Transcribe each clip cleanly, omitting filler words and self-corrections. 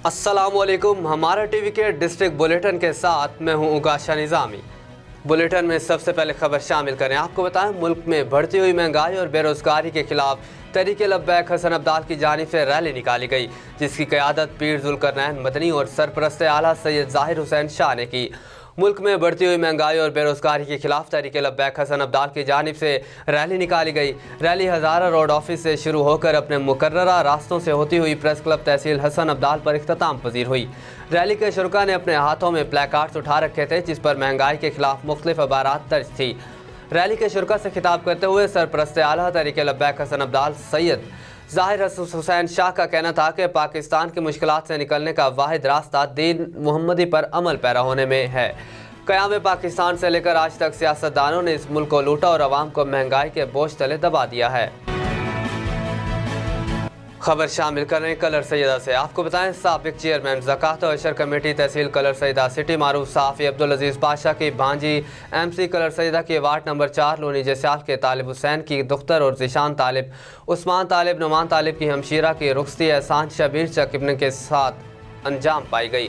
अस्सलामुअलैकुम। हमारा टीवी के डिस्ट्रिक्ट बुलेटिन के साथ मैं हूं उगाशा निज़ामी। बुलेटिन में सबसे पहले खबर शामिल करें। आपको बताएं, मुल्क में बढ़ती हुई महंगाई और बेरोजगारी के खिलाफ तहरीक लब्बैक हसन अब्दाल की जानिब से रैली निकाली गई, जिसकी क़यादत पीर ज़ुल्करनैन मदनी और सरपरस्त आला सैयद ज़ाहिर हुसैन शाह ने की। मुल्क में बढ़ती हुई महंगाई और बेरोजगारी के खिलाफ तहरीक लब्बैक हसन अब्दाल की जानिब से रैली निकाली गई। रैली हज़ारा रोड ऑफिस से शुरू होकर अपने मुकर्ररा रास्तों से होती हुई प्रेस क्लब तहसील हसन अब्दाल पर इख्तिताम पजीर हुई। रैली के शुरका ने अपने हाथों में प्लेकार्ड्स उठा रखे थे, जिस पर महंगाई के खिलाफ मुख्तलिफ अबारात दर्ज थी। रैली के शुरका से खिताब करते हुए सरपरस्त आला तहरीक लब्बैक हसन अब्दाल सैयद ज़ाहिर हुसैन शाह का कहना था कि पाकिस्तान की मुश्किलात से निकलने का वाहिद रास्ता दीन मुहम्मदी पर अमल पैरा होने में है। क़याम पाकिस्तान से लेकर आज तक सियासतदानों ने इस मुल्क को लूटा और अवाम को महंगाई के बोझ तले दबा दिया है। खबर शामिल कर रहे हैं कलर सैयदा से। आपको बताएं, साबिक चेयरमैन ज़कात और अशर कमेटी तहसील कलर सैयदा सिटी मारूफ साफ़ी अब्दुल अजीज़ पाशा की भांजी MC कलर सैयदा के वार्ड नंबर 4 लोनी जसाल के तालिब हुसैन की दुख्तर और ज़ीशान तालिब उस्मान तालिब नुमान तालिब की हमशीरा की रुखसती एहसान शबीर चक इब्न के साथ अंजाम पाई गई।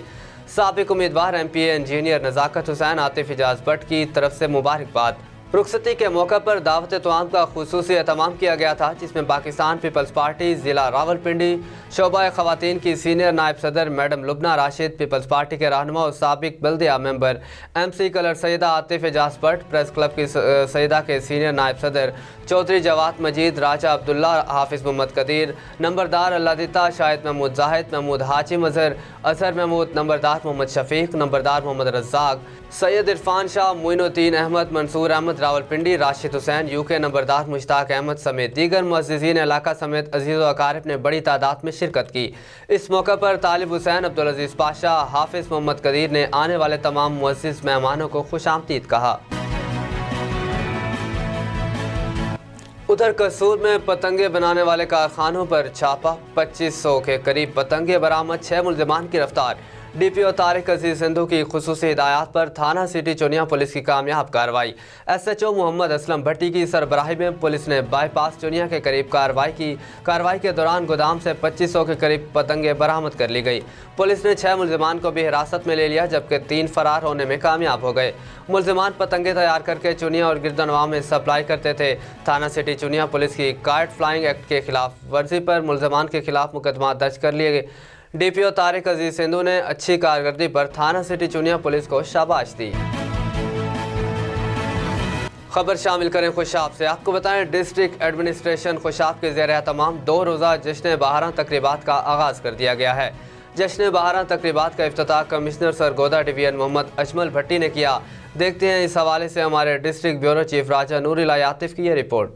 साबिक उम्मीदवार MPA इंजीनियर नज़ाकत हुसैन आतिफ इजाज़ भट्ट की तरफ से मुबारकबाद। रुखसती के मौका पर दावत तोआम का खुसूसी एहतमाम किया गया था, जिसमें पाकिस्तान पीपल्स पार्टी ज़िला रावलपिंडी शोबा ख़वातीन की सीनियर नायब सदर madam Lubna Rashid, peoples party के रहनुमा और साबिक बल्दिया मेंबर MC कलर सैयदा आतिफ इजाज़ भट्ट, प्रेस क्लब की सैयदा के सीनियर नायब सदर चौधरी जवाद मजीद, राजा अब्दुल्ला, हाफिज़ मोहम्मद कदीर, नंबरदार अल्लादिता, शाहिद महमूद जाहिद, महमूद हाजी मज़हर, असर महमूद, नंबरदार मोहम्मद शफीक, नंबरदार मोहम्मद रज़ाक, सैयद इरफान शाह, मोइनुद्दीन अहमद, मंसूर अहमद रावलपिंडी, राशिद हुसैन UK, नंबरदार मुश्ताक अहमद समेत दीगर मुअज़्ज़िज़ीन इलाका समेत अज़ीज़ व अकारिब ने बड़ी तादाद में शिरकत की। इस मौका पर तालिब हुसैन, अब्दुल अजीज़ पाशा, हाफिज़ मोहम्मद कदीर ने आने वाले तमाम मुअज़्ज़िज़ मेहमानों को खुशामदीद कहा। उधर कसूर में पतंगे बनाने वाले कारखानों पर छापा, 2500 के करीब पतंगे बरामद, 6 मुल्ज़िमान गिरफ्तार। DPO तारिक अजीज सिंधु की खुसूसी हिदायत पर थाना सिटी चुनिया पुलिस की कामयाब कार्रवाई। SHO मोहम्मद असलम भट्टी की सरबराही में पुलिस ने बाईपास चुनिया के करीब कार्रवाई की। कार्रवाई के दौरान गोदाम से 2500 के करीब पतंगे बरामद कर ली गई। पुलिस ने 6 मुल्ज़िमान को भी हिरासत में ले लिया, जबकि 3 फरार होने में कामयाब हो गए। मुल्ज़िमान पतंगे तैयार करके चुनिया और गिरदनवा में सप्लाई करते थे। थाना सिटी चुनिया पुलिस की काइट फ्लाइंग एक्ट के खिलाफ वर्जी पर मुल्ज़िमान के खिलाफ मुकदमा दर्ज कर लिए गए। DPO तारिक अजीज सिंधु ने अच्छी कारकर्दगी पर थाना सिटी चुनिया पुलिस को शाबाश दी। खबर शामिल करें खुशाब से। आपको बताएं, डिस्ट्रिक्ट एडमिनिस्ट्रेशन खुशाब के ज़ेर तमाम 2 रोज़ा जश्न बहारां तकरीबात का आगाज़ कर दिया गया है। जश्न बहारां तकरीबात का इफ्तिताह कमिश्नर सरगोदा डिवीजन मोहम्मद अजमल भट्टी ने किया। देखते हैं इस हवाले से हमारे डिस्ट्रिक्ट ब्यूरो चीफ राजा नूरिला यातिफ की यह रिपोर्ट।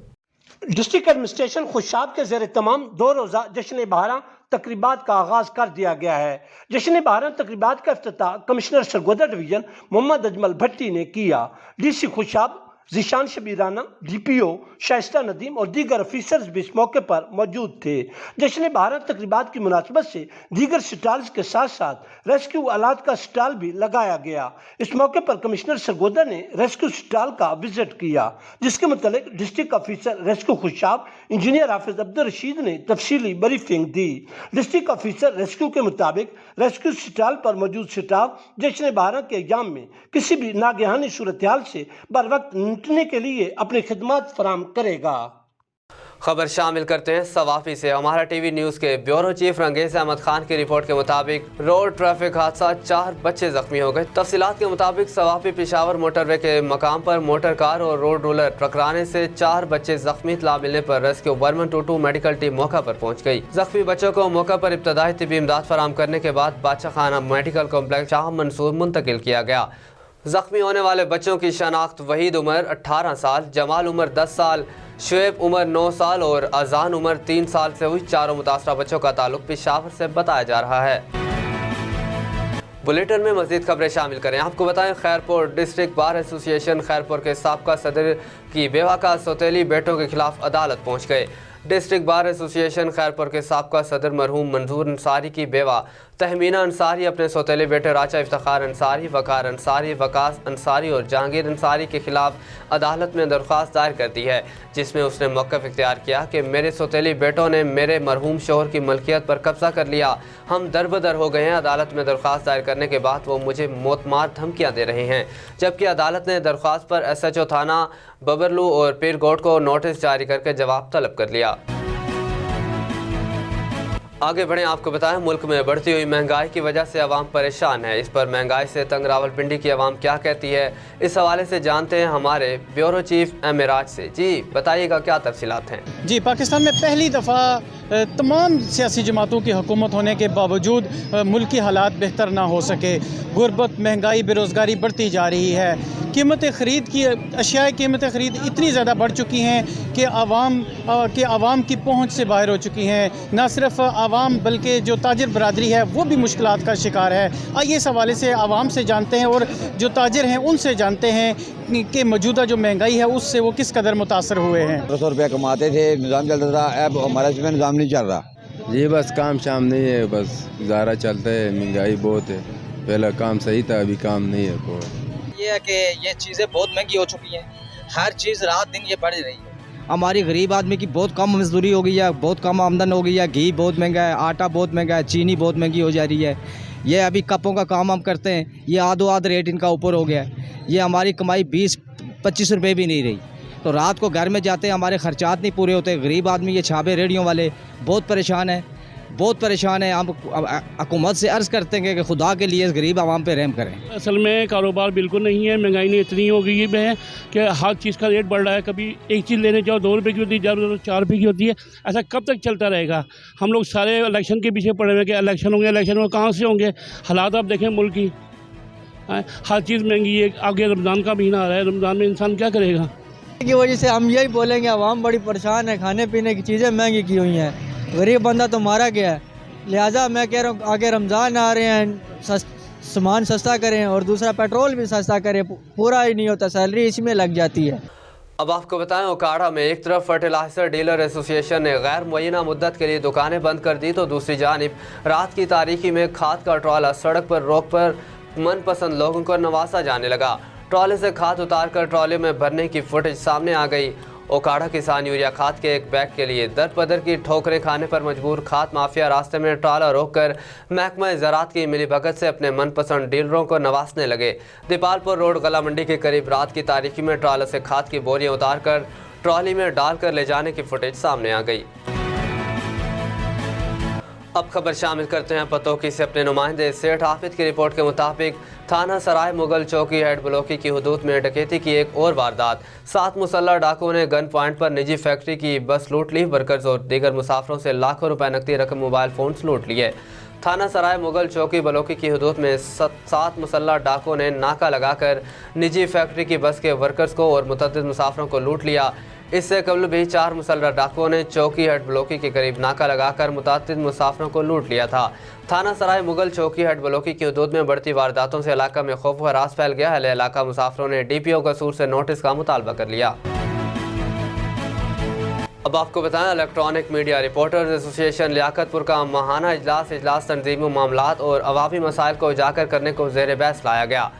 डिस्ट्रिक्ट एडमिनिस्ट्रेशन खुशाब के ज़ेर तमाम 2 रोज़ा जश्न बहारां तकरीबात का आगाज कर दिया गया है। जश्न बहारां तकरीबात का इफ्तिताह कमिश्नर सरगोदा डिवीजन मोहम्मद अजमल भट्टी ने किया। DC खुशाब ज़ीशान शबीराना, DPO शाइस्ता नदीम और दीगर ऑफिसर्स भी इस मौके पर मौजूद थे। जश्न बहारां तकरीबात की मुनासबत से दीगर स्टॉल्स के साथ साथ रेस्क्यू आलात का स्टॉल भी लगाया गया। इस मौके पर कमिश्नर सरगोदा ने रेस्क्यू स्टॉल का विजिट किया, जिसके मुतालिक district officer rescue Khushab engineer Hafiz Abdul Rashid ने तफसीली ब्रीफिंग दी। डिस्ट्रिक्ट ऑफिसर रेस्क्यू के मुताबिक रेस्क्यू स्टॉल पर मौजूद स्टाफ जश्न बहारां के एग्जाम में किसी भी नागहानी सूरत हाल से बर वक्त निपटने के लिए अपनी खिदमत फराम करेगा। खबर शामिल करते हैं सवाफी से। हमारा टीवी न्यूज़ के ब्यूरो चीफ रंगेज अहमद खान की रिपोर्ट के मुताबिक रोड ट्रैफिक हादसा, 4 बच्चे जख्मी हो गए। तफसीलात के मुताबिक सवाफी पेशावर मोटरवे के मकाम पर मोटर कार और रोड रोलर टकराने से 4 बच्चे जख्मी। इत्तला मिलने पर रेस्क्यू 122 मेडिकल टीम मौका पर पहुंच गई। जख्मी बच्चों को मौका पर इब्तदाई तिब्बी इमदाद फराम करने के बाद बादशाह खाना मेडिकल कॉम्प्लेक्स शाह मंसूर मुंतकिल किया गया। जख्मी होने वाले बच्चों की शनाख्त वहीद उमर 18 साल, जमाल उमर 10 साल, शुएब उमर 9 साल और अजान उमर 3 साल से हुई। चारों मुतासरा बच्चों का ताल्लुक पेशावर से बताया जा रहा है। बुलेटिन में मज़ीद खबरें शामिल करें। आपको बताएं, Khairpur district bar association Khairpur के साबका सदर की बेवा का सौतेली बेटों के खिलाफ अदालत पहुँच गए। डिस्ट्रिक्ट बार एसोसिएशन खैरपुर के साबका सदर मरहूम मंजूर अंसारी की बेवा तहमीना अंसारी अपने सौतेले बेटे राजा इफ्तिखार अंसारी, वकार अंसारी, वकास अंसारी और जहांगीर अंसारी के खिलाफ अदालत में दरख्वास्त दायर कर दी है, जिसमें उसने मौक़िफ़ इख्तियार किया कि मेरे सौतेली बेटों ने मेरे मरहूम शोहर की मलकियत पर कब्जा कर लिया। हम दरबदर हो गए हैं। अदालत में दरख्वास्त दायर करने के बाद वो मुझे मौतमार धमकियाँ दे रहे हैं, जबकि अदालत ने दरख्वास्त पर SHO थाना बबरलू और पीरगोट को नोटिस जारी करके जवाब तलब कर लिया। आगे बढ़ें, आपको बताएं मुल्क में बढ़ती हुई महंगाई की वजह से अवाम परेशान है। इस पर महंगाई से तंग रावलपिंडी की अवाम क्या कहती है, इस हवाले से जानते हैं हमारे ब्यूरो चीफ एमिराज से। जी बताइएगा क्या तफसीलात हैं। जी, पाकिस्तान में पहली दफ़ा तमाम सियासी जमातों की हुकूमत होने के बावजूद मुल्की हालात बेहतर ना हो सके। गुर्बत, महंगाई, बेरोज़गारी बढ़ती जा रही है। कीमत ख़रीद की अशियाए कीमत ख़रीद इतनी ज़्यादा बढ़ चुकी हैं कि आवाम की पहुँच से बाहर हो चुकी हैं। न सिर्फ आवाम बल्कि जो ताजिर बरादरी है वो भी मुश्किलात का शिकार है। आइए इस हवाले से आवाम से जानते हैं और जो ताजिर हैं उनसे जानते हैं कि मौजूदा जो महंगाई है उससे वो किस कदर मुतासर हुए हैं। 200 रुपया कमाते थे, निज़ाम चलता था, अब हमारा इसमें निज़ाम नहीं चल रहा। ये बस काम शाम नहीं है, बस गुजारा चलता है। महंगाई बहुत है, पहला काम सही था, अभी काम नहीं है। बहुत ये है कि ये चीज़ें बहुत महंगी हो चुकी हैं, हर चीज़ रात दिन ये बढ़ रही है। हमारी गरीब आदमी की बहुत कम मजदूरी हो गई है, बहुत कम आमदन हो गई है। घी बहुत महंगा है, आटा बहुत महंगा है, चीनी बहुत महंगी हो जा रही है। ये अभी कपों का काम हम करते हैं, ये आधो आध रेट इनका ऊपर हो गया है। ये हमारी कमाई 20-25 रुपये भी नहीं रही, तो रात को घर में जाते हैं हमारे खर्चात नहीं पूरे होते। गरीब आदमी ये छाबे रेडियों वाले बहुत परेशान है, बहुत परेशान है। हम हुकूमत से अर्ज़ करते हैं कि खुदा के लिए इस गरीब आवाम पे रहम करें। असल में कारोबार बिल्कुल नहीं है, महंगाई ने इतनी हो गई है कि हर चीज़ का रेट बढ़ रहा है। कभी एक चीज़ लेने जाओ 2 रुपये की होती है, जब 4 रुपये की होती है। ऐसा कब तक चलता रहेगा? हम लोग सारे इलेक्शन के पीछे पड़े हुए हैं कि इलेक्शन होंगे, इलेक्शन में कहाँ से होंगे। हालात आप देखें मुल्क की, हर चीज़ महंगी है। आगे रमज़ान का महीना आ रहा है, रमज़ान में इंसान क्या करेगा? की वजह से हम यही बोलेंगे, आवाम बड़ी परेशान है, खाने पीने की चीज़ें महंगी की हुई हैं, गरीब बंदा तो मारा गया है। लिहाजा मैं कह रहा हूँ आगे रमज़ान आ रहे हैं, सामान सस्ता करें और दूसरा पेट्रोल भी सस्ता करें। पूरा ही नहीं होता, सैलरी इसमें लग जाती है। अब आपको बताएं, ओकाड़ा में एक तरफ फर्टिलाइजर डीलर एसोसिएशन ने गैर मुअय्यना मुद्दत के लिए दुकानें बंद कर दी, तो दूसरी जानिब रात की तारीकी में खाद का ट्रॉला सड़क पर रोक पर मनपसंद लोगों को नवाजा जाने लगा। ट्रॉले से खाद उतार कर ट्रॉले में भरने की फुटेज सामने आ गई। ओकाड़ा किसान यूरिया खाद के एक बैग के लिए दर पदर की ठोकरें खाने पर मजबूर। खाद माफिया रास्ते में ट्रॉला रोककर महकमा ज़राअत की मिलीभगत से अपने मनपसंद डीलरों को नवाजने लगे। दीपालपुर रोड गला मंडी के करीब रात की तारीकी में ट्रॉले से खाद की बोरियां उतार कर ट्रॉली में डालकर ले जाने की फुटेज सामने आ गई। अब खबर शामिल करते हैं पतोकी से अपने नुमाइंदे सेठ हाफिज की रिपोर्ट के मुताबिक थाना सराय मुगल चौकी हेड ब्लॉकी की हदूद में डकैती की एक और वारदात। 7 मुसल्लह डाकुओं ने गन पॉइंट पर निजी फैक्ट्री की बस लूट ली। वर्कर्स और दीगर मुसाफिरों से लाखों रुपए नकदी रकम मोबाइल फोन लूट लिए। थाना सराय मुगल चौकी ब्लॉकी की हदूद में 7 मुसल्लह डाकुओं ने नाका लगाकर निजी फैक्ट्री की बस के वर्कर्स को और मुतअद्दिद मुसाफिरों को लूट लिया। इससे कबल भी 4 मुसल्लह डाकुओं ने चौकी हेड ब्लॉकी के करीब नाका लगाकर मुतअद्दिद मुसाफिरों को लूट लिया था। थाना सराय मुगल चौकी हेड ब्लॉकी की हदूद में बढ़ती वारदातों से इलाका में खौफ व हरास फैल गया है। इलाका मुसाफिरों ने DPO कसूर से नोटिस का मुतालबा कर लिया। अब आपको बताएं, electronic media reporters association Liaquatpur का माहाना इजलास तंजीमी मामलात और अवामी मसाइल को उजागर करने को ज़ेर बहस लाया गया।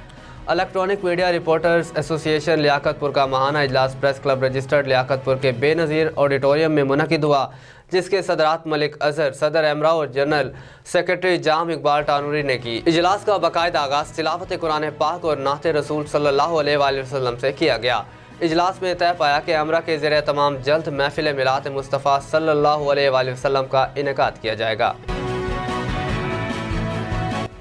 Electronic media reporters association Liaquatpur का माहाना इजलास प्रेस क्लब रजिस्टर्ड लियाकतपुर के बेनज़ीर ऑडिटोरियम में मुनक़िद हुआ, जिसके सदरात मलिक अजहर, सदर एमरा और जनरल सेक्रेटरी जाम इकबाल टानूरी ने की। इजलास का बाकायदा आगाज़ तिलावत कुरान पाक और नाते रसूल सल्लल्लाहु अलैहि वसल्लम से किया गया। इजलास में तय पाया कि एमरा के ज़रिए तमाम जल्द महफिल मिलात मुस्तफ़ा सल्लल्लाहु अलैहि वसल्लम का इनेकाद किया जाएगा।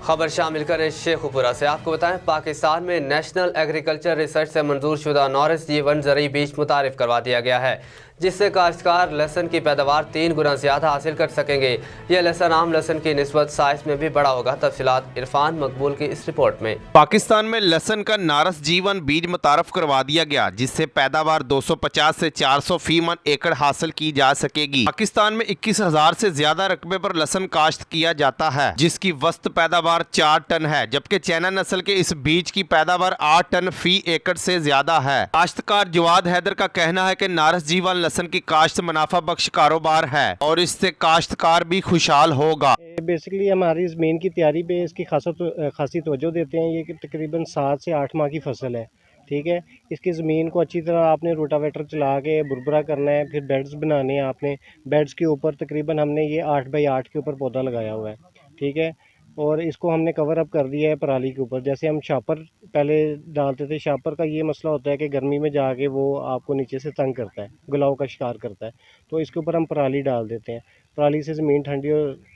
खबर शामिल करें शेखुपुरा से। आपको बताएं, पाकिस्तान में नेशनल एग्रीकल्चर रिसर्च से मंजूर शुदा नॉरिस G1 ज़रूरी बीज मुतारिफ करवा दिया गया है, जिससे काश्तकार लहसन की पैदावार 3 गुना ज़्यादा हासिल कर सकेंगे। यह लहसन आम लहसन की निस्बत साइज में भी बड़ा होगा। तफसीलात इरफान मकबूल की इस रिपोर्ट में। पाकिस्तान में लहसन का नारस G1 बीज मुतारफ करवा दिया गया, जिससे पैदावार 250 से 400 फी मन एकड़ हासिल की जा सकेगी। पाकिस्तान में 21,000 से ज्यादा रकबे पर लहसन काश्त किया जाता है, जिसकी वस्त पैदावार 4 टन है, जबकि चैना नस्ल के इस बीज की पैदावार 8 टन फी एकड़ से ज्यादा है। काश्तकार जवाद हैदर का कहना है कि नारस G1 लहसुन की काश्त मुनाफा बख्श कारोबार है और इससे काश्तकार भी खुशहाल होगा। बेसिकली हमारी ज़मीन की तैयारी पे इसकी खासी तवज्जो देते हैं। ये तकरीबन 7 से 8 माह की फसल है, ठीक है। इसकी ज़मीन को अच्छी तरह आपने रोटावेटर चला के बुरबरा करना है, फिर बेड्स बनाने हैं आपने। बेड्स के ऊपर तकरीबन हमने ये 8 बाई 8 के ऊपर पौधा लगाया हुआ है, ठीक है। और इसको हमने कवर अप कर दिया है पराली के ऊपर। जैसे हम शापर पहले डालते थे, शापर का ये मसला होता है कि गर्मी में जाके वो आपको नीचे से तंग करता है, गुलाव का शिकार करता है। तो इसके ऊपर हम पराली डाल देते हैं। पराली से ज़मीन ठंडी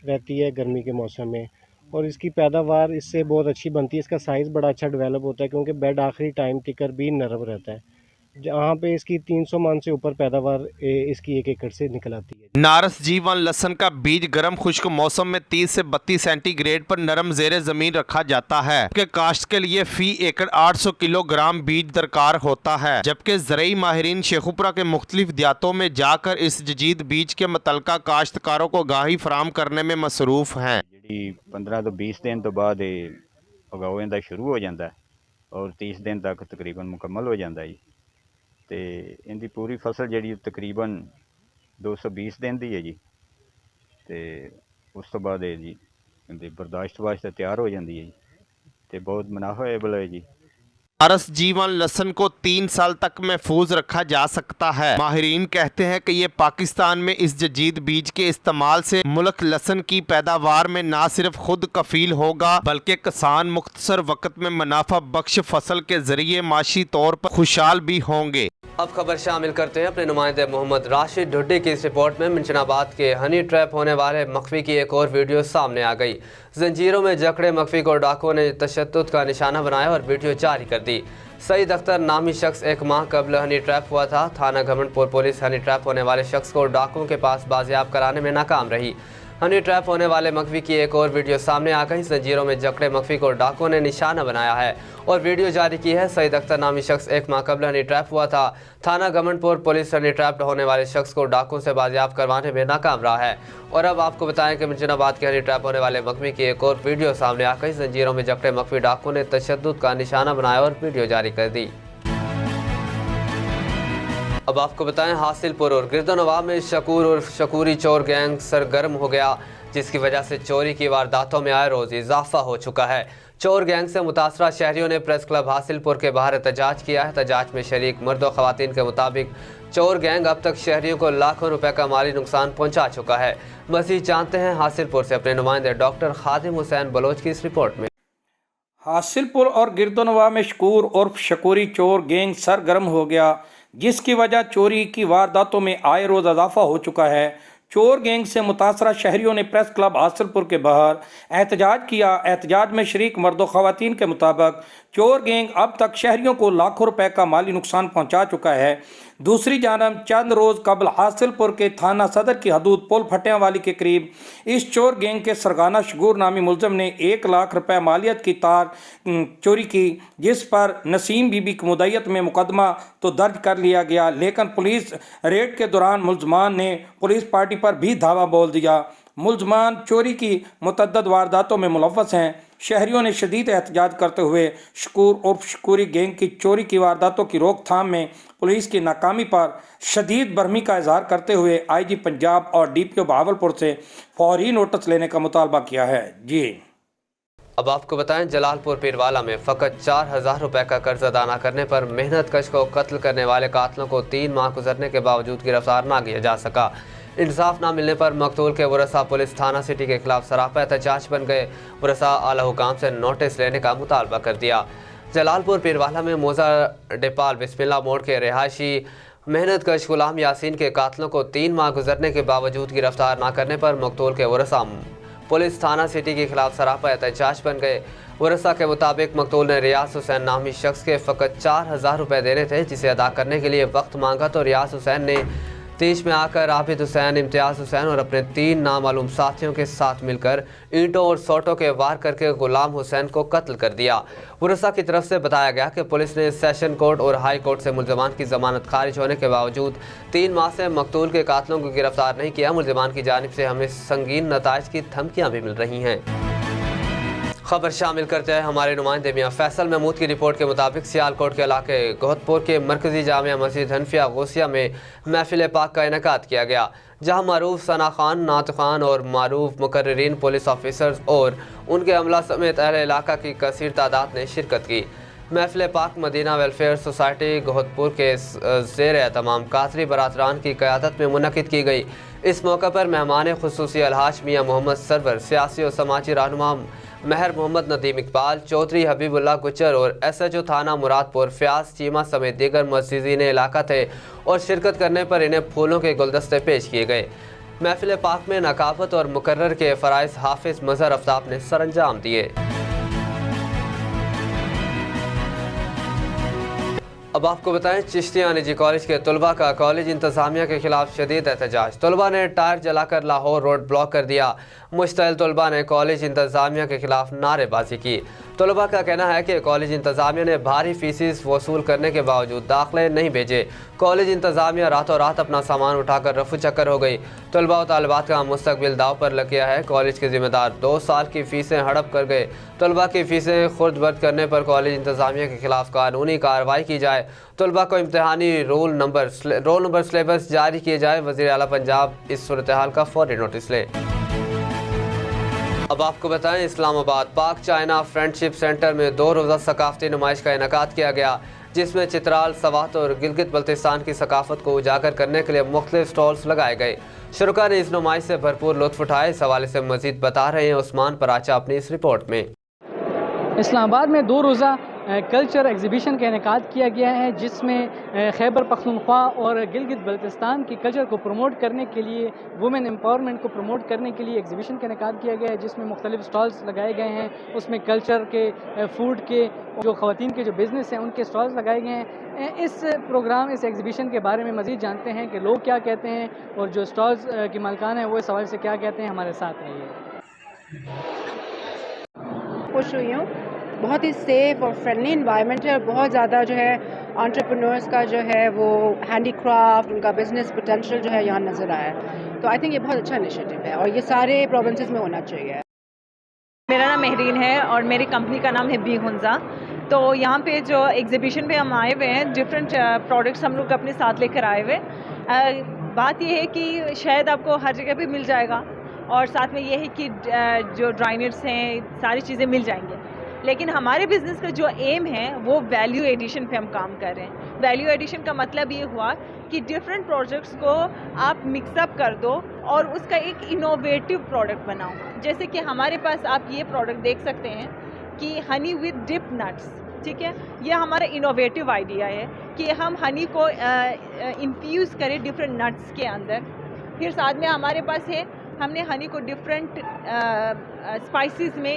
रहती है गर्मी के मौसम में, और इसकी पैदावार इससे बहुत अच्छी बनती है। इसका साइज़ बड़ा अच्छा डेवलप होता है क्योंकि बेड आखिरी टाइम टिकर भी नरम रहता है। जहाँ पे इसकी 300 मन से ऊपर पैदावार इसकी 1 एकड़ से निकल आती है। नारस जीवन लहसुन का बीज गर्म खुश्क मौसम में 30 से 32 सेंटीग्रेड पर नरम ज़ेरे ज़मीन रखा जाता है। के काश्त के लिए फी एकड़ 800 किलोग्राम बीज दरकार होता है, जबकि ज़रई माहिरीन शेखुपुरा के मुख्तलिफ देहातों में जाकर इस जदीद बीज के मुतलका काश्तकारों को गाही फराम करने में मसरूफ़ हैं। 15 ਤੋਂ 20 दिन तो बाद उगाव इनका शुरू हो जाता है और 30 दिन तक तकरीबन मुकम्मल हो जाता है। तो इनकी पूरी फसल जी तकरीबन 220 दिन की है जी। तो उस तो बाद जी इनकी बर्दाश्त वास्ते तैयार हो जाती है जी। तो बहुत मुनाफाएबल है जी। नारस जीवन लहसुन को 3 साल तक महफूज रखा जा सकता है। माहिरीन कहते हैं कि ये पाकिस्तान में इस जदीद बीज के इस्तेमाल से मुल्क लहसुन की पैदावार में ना सिर्फ खुद कफील होगा बल्कि किसान मुख्तसर वक्त में मुनाफा बख्श फसल के जरिए माशी तौर पर खुशहाल भी होंगे। अब खबर शामिल करते हैं अपने नुमाइंदे मोहम्मद राशिद ढुड्डी की इस रिपोर्ट में। मिंचनाबाद के हनी ट्रैप होने वाले मखफी की एक और वीडियो सामने आ गई। जंजीरों में जकड़े मखफी को डाकुओं ने तशद्दुद का निशाना बनाया और वीडियो जारी कर दी। सईद अख्तर नामी शख्स 1 माह कबल हनी ट्रैप हुआ था। थाना घमंडपुर पुलिस हनी ट्रैप होने वाले शख्स को डाकुओं के पास बाजियाब कराने में नाकाम रही। हनी ट्रैप होने वाले मखफी की एक और वीडियो सामने आ गई। जंजीरों में जकड़े मखफी को डाकुओं ने निशाना बनाया है और वीडियो जारी की है। सईद अख्तर नामी शख्स 1 माह कबल हनी ट्रैप हुआ था। थाना घमंडपुर पुलिस हनी ट्रैप होने वाले शख्स को डाकुओं से बाजियाब करवाने में नाकाम रहा है। और अब आपको बताएं कि मिंचनाबाद के हनी ट्रैप होने वाले मखफी की एक और वीडियो सामने आ गई। जंजीरों में जकड़े मखफी डाकुओं ने तशद्दुद का निशाना बनाया और वीडियो जारी कर दी। अब आपको बताएं हासिलपुर और गिरदोनवा में शकूर और शकूरी चोर गैंग सरगर्म हो गया, जिसकी वजह से चोरी की वारदातों में आए रोज इजाफा हो चुका है। चोर गैंग से मुतासरा शहरियों ने प्रेस क्लब हासिलपुर के बाहर एहतजाज किया है। एहतजाज में शरीक मर्द और खवातीन के मुताबिक चोर गैंग अब तक शहरियों को लाखों रुपए का माली नुकसान पहुंचा चुका है। मज़ीद जानते हैं हासिलपुर से अपने नुमाइंदे डॉक्टर खादिम हुसैन बलोच की इस रिपोर्ट में। हासिलपुर और गिरदोनवा में शकूर और शकूरी चोर गैंग सरगर्म हो गया, जिसकी वजह चोरी की वारदातों में आए रोज इजाफा हो चुका है। चोर गैंग से मुतासरा शहरियों ने प्रेस क्लब हासिलपुर के बाहर एहतजाज किया। एहतजाज में शरीक मर्दों खवातीन के मुताबिक चोर गैंग अब तक शहरियों को लाखों रुपए का माली नुकसान पहुंचा चुका है। दूसरी जानब चंद रोज़ कबल हासिलपुर के थाना सदर की हदूद पुल फटियावाली के करीब इस चोर गैंग के सरगाना शगूर नामी मुलजम ने 1 लाख रुपए मालियत की तार चोरी की, जिस पर नसीम बीबी की मुद्दत में मुकदमा तो दर्ज कर लिया गया, लेकिन पुलिस रेड के दौरान मुलजमान ने पुलिस पार्टी पर भी धावा बोल दिया। मुलजमान चोरी की मुतअद्दिद वारदातों में मुलव्वस हैं। शहरियों ने शदीद एहतजाज करते हुए शकूर और शकूरी गैंग की चोरी की वारदातों की रोकथाम में पुलिस की नाकामी पर शदीद बरहमी का इजहार करते हुए IG पंजाब और DPO बहावलपुर से फौरी नोटिस लेने का मुतालबा किया है। जी अब आपको बताएं जलालपुर पीरवाला में फ़कत 4000 रुपए का कर्ज अदा न करने पर मेहनत कश को कत्ल करने वाले कातलों को 3 माह गुजरने के बावजूद गिरफ्तार न किया जा सका। इंसाफ न मिलने पर मकतूल के वरसा पुलिस थाना सिटी के खिलाफ सरापा एहतजाज बन गए। वरसा आला हुकाम से नोटिस लेने का मुतालबा कर दिया। जलालपुर पीरवाला में मोजा डिपाल बिस्मिल्ला मोड़ के रिहायशी मेहनत कश गुलाम यासीन के कातलों को 3 माह गुजरने के बावजूद गिरफ्तार न करने पर मकतूल के वरसा पुलिस थाना सिटी के खिलाफ सरापा एहतजाज बन गए। वरसा के मुताबिक मकतूल ने रियाज हुसैन नामी शख्स के फ़कत 4000 रुपये देने थे, जिसे अदा करने के लिए वक्त मांगा तो रियाज हुसैन ने तेज में आकर आबिद हुसैन, इम्तियाज़ हुसैन और अपने 3 नामालूम साथियों के साथ मिलकर ईंटों और सोटों के वार करके गुलाम हुसैन को कत्ल कर दिया। वरसा की तरफ से बताया गया कि पुलिस ने सेशन कोर्ट और हाई कोर्ट से मुल्ज़मान की ज़मानत खारिज होने के बावजूद 3 माह से मकतूल के कातलों को गिरफ्तार नहीं किया। मुल्ज़मान की जानिब से हमें संगीन नताइज की धमकियाँ भी मिल रही हैं। खबर शामिल करते हैं हमारे नुमाइंदे मियां फैसल महमूद की रिपोर्ट के मुताबिक सियालकोट के इलाके गोहतपुर के मरकजी जामिया मस्जिद हनफिया गौसिया में महफिल पाक का इनेकाद किया गया, जहां मारूफ सना खान, नात खान और मारूफ मुकर्रिरीन, पुलिस ऑफिसर्स और उनके अमला समेत अहले इलाका की कसीर तादाद ने शिरकत की। महफिल पाक मदीना वेलफेयर सोसाइटी गोहतपुर के ज़ेर तमाम कादरी बरादरान की क़यादत में मुनक़िद की गई। इस मौके पर मेहमान खुसूसी अलहाज मियाँ मोहम्मद सरवर, सियासी और समाजी रहनुमा महर मोहम्मद नदीम इकबाल, चौधरी हबीबुल्लाह गुज्जर और SHO थाना मुरादपुर फ्याज चीमा समेत दीगर मस्जिदीन इलाका थे और शिरकत करने पर इन्हें फूलों के गुलदस्ते पेश किए गए। महफिल पाक में नकाबत और मुकर्रर के फ़राइज़ हाफिज़ मज़हर आफ्ताब ने सरअंजाम दिए। अब आपको बताएं, चिश्तिया निजी कॉलेज के तलबा का कॉलेज इंतज़ामिया के खिलाफ शदीद एहतजाज। तलबा ने टायर जलाकर लाहौर रोड ब्लॉक कर दिया। मुश्तइल तलबा ने कॉलेज इंतज़ामिया के खिलाफ नारेबाजी की। तलबा का कहना है कि कॉलेज इंतज़ामिया ने भारी फीसिस वसूल करने के बावजूद दाखिले नहीं भेजे। कॉलेज इंतज़ामिया रातों रात अपना सामान उठाकर रफू चक्कर हो गई। तलबा और तालिबात का मुस्तकबिल दाव पर लग गया है। कॉलेज के ज़िम्मेदार 2 साल की फ़ीसें हड़प कर गए। तलबा की फ़ीसें खुर्द बर्द करने पर कॉलेज इंतज़ामिया के खिलाफ कानूनी कार्रवाई की जाए। तलबा को इम्तहानी रोल नंबर सिलेबस जारी किए जाए। वज़ीर आला पंजाब इस सूरत हाल का फौरी नोटिस ले। अब आपको बताएं, इस्लामाबाद पाक चाइना फ्रेंडशिप सेंटर में 2 रोज़ा सकाफती नुमाइश का इनेकाद किया गया, जिसमें चित्राल, सवात और गिलगित बल्तिस्तान की सकाफत को उजागर करने के लिए मुख्तलिफ स्टॉल्स लगाए गए। शुरुका ने इस नुमाइश से भरपूर लुत्फ उठाए। इस हवाले से मजीद बता रहे हैं उस्मान पराचा अपनी इस रिपोर्ट में। इस्लामाबाद में 2 रोज़ा कल्चर एग्जीबिशन का इनेकाद किया गया है, जिसमें खैबर पख्तूनख्वा और गिलगित बल्तिस्तान की कल्चर को प्रमोट करने के लिए, वुमेन एम्पावरमेंट को प्रमोट करने के लिए एग्जीबिशन का इनेकाद किया गया है, जिसमें मुख्तलिफ स्टॉल्स लगाए गए हैं। उसमें कल्चर के, फूड के, जो ख़वातीन के जो बिज़नेस हैं उनके स्टॉल्स लगाए गए हैं। इस प्रोग्राम, इस एग्जीबिशन के बारे में मज़ीद जानते हैं कि लोग क्या कहते हैं और जो स्टॉल्स के मालिकान हैं वो इस हवाले से क्या कहते हैं। हमारे साथ रहिए। खुश हुई हूँ, बहुत ही सेफ़ और फ्रेंडली इन्वायरमेंट है और बहुत ज़्यादा जो है एंटरप्रेन्योर्स का जो है वो हैंडीक्राफ्ट, उनका बिजनेस पोटेंशियल जो है यहाँ नज़र आया है। तो आई थिंक ये बहुत अच्छा इनिशिएटिव है और ये सारे प्रोविंसेस में होना चाहिए। मेरा नाम महरीन है और मेरी कंपनी का नाम है बी हुंजा। तो यहाँ पे जो एग्जीबिशन पे हम आए हुए हैं, डिफरेंट प्रोडक्ट्स हम लोग अपने साथ लेकर आए हुए। बात ये है कि शायद आपको हर जगह पे मिल जाएगा और साथ में ये है कि जो ड्राइनर्स हैं, सारी चीज़ें मिल जाएंगी। लेकिन हमारे बिज़नेस का जो एम है वो वैल्यू एडिशन पे हम काम कर रहे हैं। वैल्यू एडिशन का मतलब ये हुआ कि डिफरेंट प्रोडक्ट्स को आप मिक्सअप कर दो और उसका एक इनोवेटिव प्रोडक्ट बनाओ। जैसे कि हमारे पास आप ये प्रोडक्ट देख सकते हैं कि हनी विद डिप नट्स, ठीक है। ये हमारा इनोवेटिव आइडिया है कि हम हनी को इन्फ्यूज़ करें डिफरेंट नट्स के अंदर। फिर साथ में हमारे पास है, हमने हनी को डिफरेंट स्पाइसेस में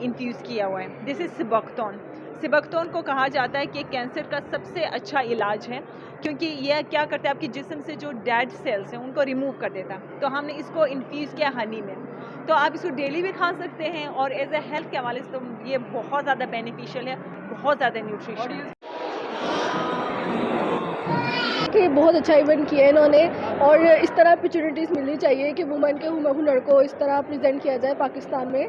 इन्फ्यूज़ किया हुआ है। This is सिबक्तोन। सिबक्तोन को कहा जाता है कि कैंसर का सबसे अच्छा इलाज है, क्योंकि यह क्या करता है, आपके जिस्म से जो डेड सेल्स हैं उनको रिमूव कर देता है। तो हमने इसको इन्फ्यूज़ किया हनी में। तो आप इसको डेली भी खा सकते हैं और एज ए हेल्थ के हवाले से तो ये बहुत ज़्यादा बेनिफिशियल है, बहुत ज़्यादा न्यूट्रिशन। कि बहुत अच्छा इवेंट किया है इन्होंने और इस तरह अपॉर्चुनिटीज़ मिलनी चाहिए कि वुमेन के हुनर को इस तरह प्रेजेंट किया जाए पाकिस्तान में,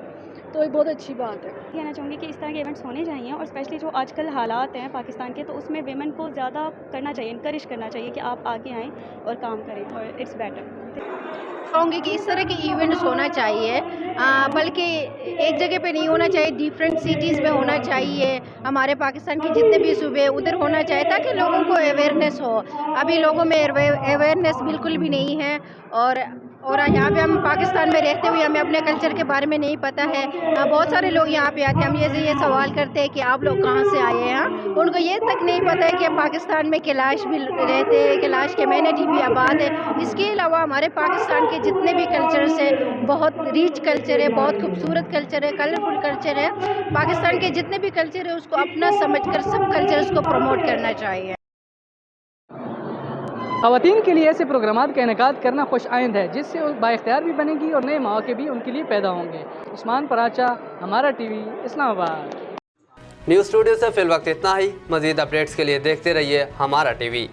तो ये बहुत अच्छी बात है। कहना चाहूँगी कि इस तरह के इवेंट्स होने चाहिए और स्पेशली जो आजकल हालात हैं पाकिस्तान के, तो उसमें वेमेन को ज़्यादा करना चाहिए, इनकरेज करना चाहिए कि आप आगे आएँ और काम करें, और इट्स बेटर। कहूँगी कि इस तरह के इवेंट्स होना चाहिए, बल्कि एक जगह पे नहीं होना चाहिए, डिफरेंट सिटीज़ में होना चाहिए। हमारे पाकिस्तान के जितने भी सूबे उधर होना चाहिए ताकि लोगों को अवेयरनेस हो। अभी लोगों में अवेयरनेस बिल्कुल भी नहीं है और यहाँ पे हम पाकिस्तान में रहते हुए हमें अपने कल्चर के बारे में नहीं पता है। बहुत सारे लोग यहाँ पे आते हैं, हम ये सवाल करते हैं कि आप लोग कहाँ से आए हैं, उनको ये तक नहीं पता है कि पाकिस्तान में कैलाश भी रहते हैं, कैलाश कम्युनिटी भी आबाद है। इसके अलावा हमारे पाकिस्तान के जितने भी कल्चर्स हैं, बहुत रिच कल्चर है, बहुत खूबसूरत कल्चर है, कलरफुल कल्चर है। पाकिस्तान के जितने भी कल्चर है उसको अपना समझकर सब कल्चर्स को प्रमोट करना चाहिए। ख़वातीन के लिए ऐसे प्रोग्रामात का इनेकाद करना खुश आइंद है, जिससे वो बाइख्तियार भी बनेंगी और नए मौके भी उनके लिए पैदा होंगे। उस्मान पराचा, हमारा टीवी, इस्लामाबाद। न्यूज़ स्टूडियो से फिल वक्त इतना ही। मज़ीद अपडेट्स के लिए देखते रहिए हमारा टीवी।